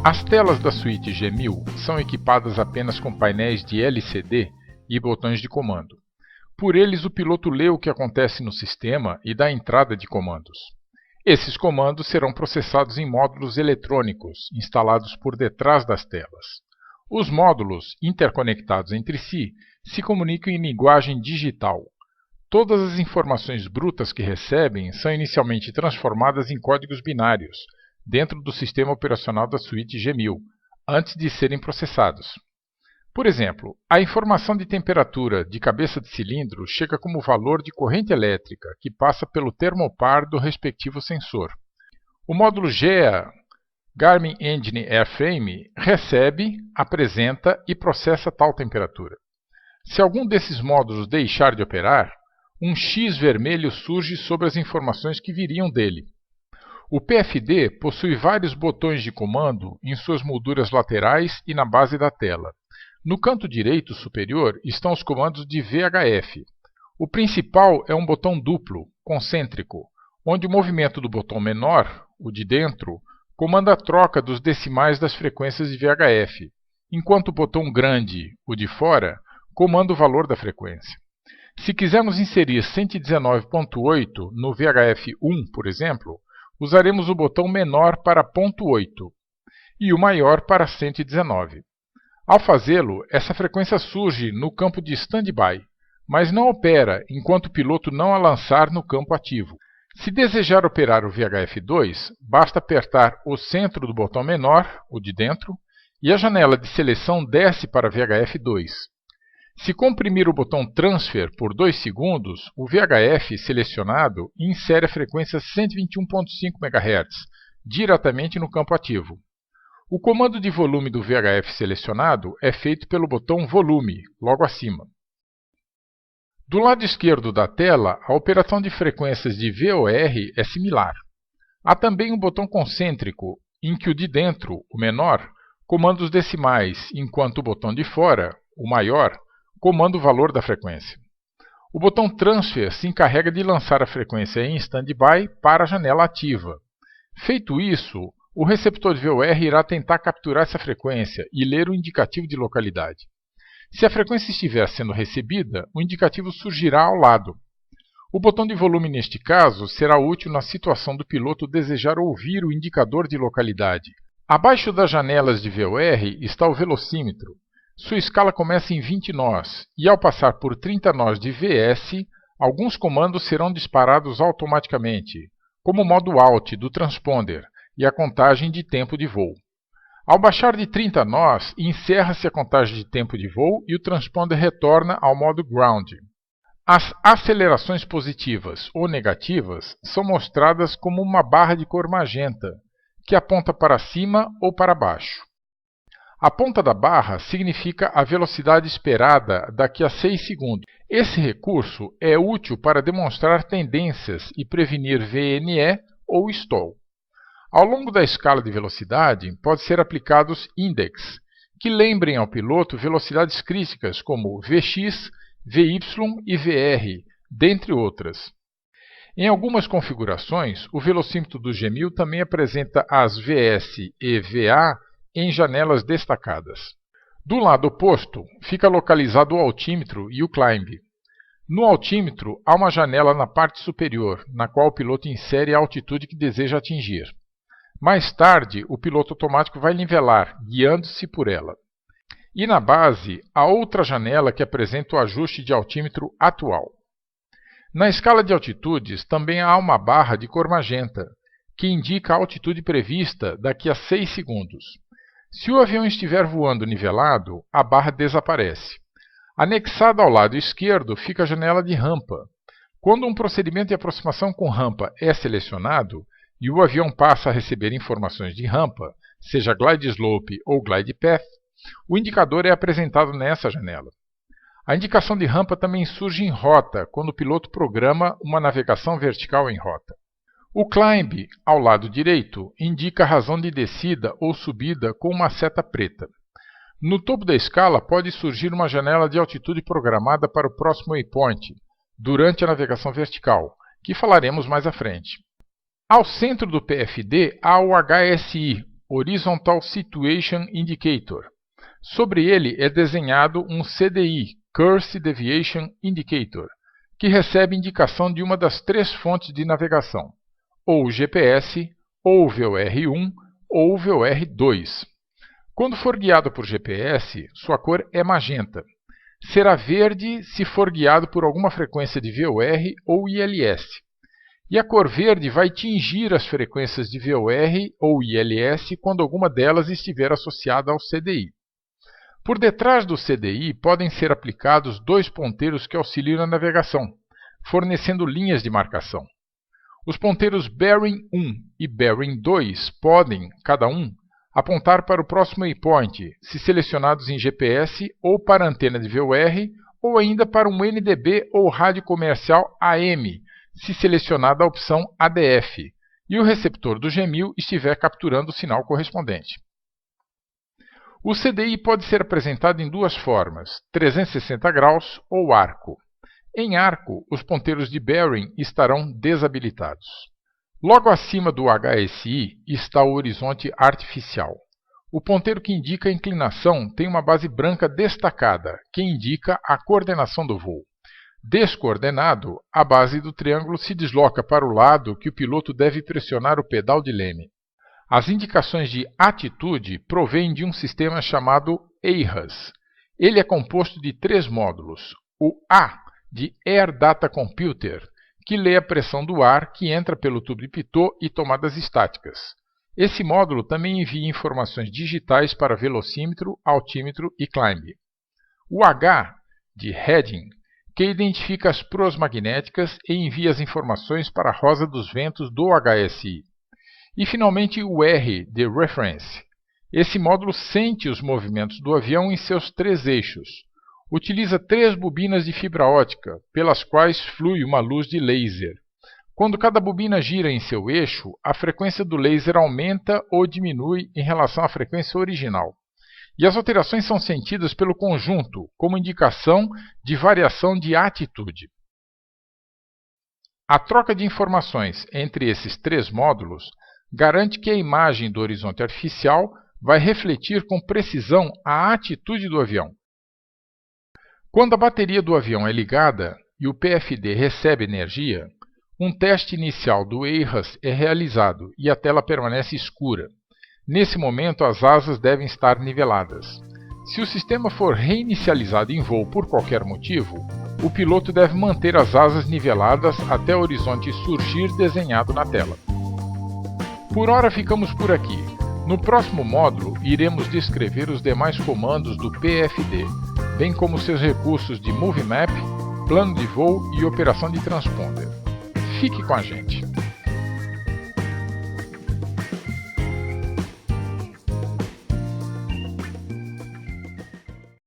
As telas da suíte G1000 são equipadas apenas com painéis de LCD e botões de comando. Por eles, o piloto lê o que acontece no sistema e dá entrada de comandos. Esses comandos serão processados em módulos eletrônicos, instalados por detrás das telas. Os módulos, interconectados entre si, se comunicam em linguagem digital. Todas as informações brutas que recebem são inicialmente transformadas em códigos binários, dentro do sistema operacional da suíte G1000, antes de serem processados. Por exemplo, a informação de temperatura de cabeça de cilindro chega como valor de corrente elétrica, que passa pelo termopar do respectivo sensor. O módulo GEA, Garmin Engine Airframe, recebe, apresenta e processa tal temperatura. Se algum desses módulos deixar de operar, um X vermelho surge sobre as informações que viriam dele. O PFD possui vários botões de comando em suas molduras laterais e na base da tela. No canto direito superior estão os comandos de VHF. O principal é um botão duplo, concêntrico, onde o movimento do botão menor, o de dentro, comanda a troca dos decimais das frequências de VHF, enquanto o botão grande, o de fora, comanda o valor da frequência. Se quisermos inserir 119.8 no VHF1, por exemplo, usaremos o botão menor para ponto 8 e o maior para 119. Ao fazê-lo, essa frequência surge no campo de standby, mas não opera enquanto o piloto não a lançar no campo ativo. Se desejar operar o VHF2, basta apertar o centro do botão menor, o de dentro, e a janela de seleção desce para VHF2. Se comprimir o botão Transfer por 2 segundos, o VHF selecionado insere a frequência 121.5 MHz, diretamente no campo ativo. O comando de volume do VHF selecionado é feito pelo botão Volume, logo acima. Do lado esquerdo da tela, a operação de frequências de VOR é similar. Há também um botão concêntrico, em que o de dentro, o menor, comanda os decimais, enquanto o botão de fora, o maior, comanda o valor da frequência. O botão Transfer se encarrega de lançar a frequência em standby para a janela ativa. Feito isso, o receptor de VOR irá tentar capturar essa frequência e ler o indicativo de localidade. Se a frequência estiver sendo recebida, o indicativo surgirá ao lado. O botão de volume, neste caso, será útil na situação do piloto desejar ouvir o indicador de localidade. Abaixo das janelas de VOR está o velocímetro. Sua escala começa em 20 nós, e ao passar por 30 nós de VS, alguns comandos serão disparados automaticamente, como o modo Alt do transponder e a contagem de tempo de voo. Ao baixar de 30 nós, encerra-se a contagem de tempo de voo e o transponder retorna ao modo Ground. As acelerações positivas ou negativas são mostradas como uma barra de cor magenta, que aponta para cima ou para baixo. A ponta da barra significa a velocidade esperada daqui a 6 segundos. Esse recurso é útil para demonstrar tendências e prevenir VNE ou stall. Ao longo da escala de velocidade, pode ser aplicados index, que lembrem ao piloto velocidades críticas como Vx, Vy e Vr, dentre outras. Em algumas configurações, o velocímetro do G1000 também apresenta as Vs e Va em janelas destacadas. Do lado oposto, fica localizado o altímetro e o climb. No altímetro, há uma janela na parte superior, na qual o piloto insere a altitude que deseja atingir. Mais tarde, o piloto automático vai nivelar, guiando-se por ela. E na base, há outra janela que apresenta o ajuste de altímetro atual. Na escala de altitudes, também há uma barra de cor magenta, que indica a altitude prevista daqui a 6 segundos. Se o avião estiver voando nivelado, a barra desaparece. Anexada ao lado esquerdo fica a janela de rampa. Quando um procedimento de aproximação com rampa é selecionado, e o avião passa a receber informações de rampa, seja glide slope ou glide path, o indicador é apresentado nessa janela. A indicação de rampa também surge em rota, quando o piloto programa uma navegação vertical em rota. O climb, ao lado direito, indica a razão de descida ou subida com uma seta preta. No topo da escala pode surgir uma janela de altitude programada para o próximo waypoint, durante a navegação vertical, que falaremos mais à frente. Ao centro do PFD há o HSI, Horizontal Situation Indicator. Sobre ele é desenhado um CDI, Course Deviation Indicator, que recebe indicação de uma das três fontes de navegação, ou GPS, ou VOR1, ou VOR2. Quando for guiado por GPS, sua cor é magenta. Será verde se for guiado por alguma frequência de VOR ou ILS. E a cor verde vai tingir as frequências de VOR ou ILS quando alguma delas estiver associada ao CDI. Por detrás do CDI podem ser aplicados dois ponteiros que auxiliam na navegação, fornecendo linhas de marcação. Os ponteiros Bearing 1 e Bearing 2 podem, cada um, apontar para o próximo waypoint, se selecionados em GPS ou para a antena de VOR, ou ainda para um NDB ou rádio comercial AM, se selecionada a opção ADF, e o receptor do G1000 estiver capturando o sinal correspondente. O CDI pode ser apresentado em duas formas, 360 graus ou arco. Em arco, os ponteiros de bearing estarão desabilitados. Logo acima do HSI está o horizonte artificial. O ponteiro que indica a inclinação tem uma base branca destacada, que indica a coordenação do voo. Descoordenado, a base do triângulo se desloca para o lado que o piloto deve pressionar o pedal de leme. As indicações de atitude provêm de um sistema chamado EIRAS. Ele é composto de três módulos. O A, de Air Data Computer, que lê a pressão do ar que entra pelo tubo de pitot e tomadas estáticas. Esse módulo também envia informações digitais para velocímetro, altímetro e climb. O H, de Heading, que identifica as proas magnéticas e envia as informações para a rosa dos ventos do HSI. E, finalmente, o R, de Reference. Esse módulo sente os movimentos do avião em seus três eixos. Utiliza três bobinas de fibra ótica, pelas quais flui uma luz de laser. Quando cada bobina gira em seu eixo, a frequência do laser aumenta ou diminui em relação à frequência original. E as alterações são sentidas pelo conjunto, como indicação de variação de atitude. A troca de informações entre esses três módulos garante que a imagem do horizonte artificial vai refletir com precisão a atitude do avião. Quando a bateria do avião é ligada e o PFD recebe energia, um teste inicial do EIRAS é realizado e a tela permanece escura. Nesse momento, as asas devem estar niveladas. Se o sistema for reinicializado em voo por qualquer motivo, o piloto deve manter as asas niveladas até o horizonte surgir desenhado na tela. Por hora ficamos por aqui. No próximo módulo, iremos descrever os demais comandos do PFD, bem como seus recursos de Movie Map, plano de voo e operação de transponder. Fique com a gente!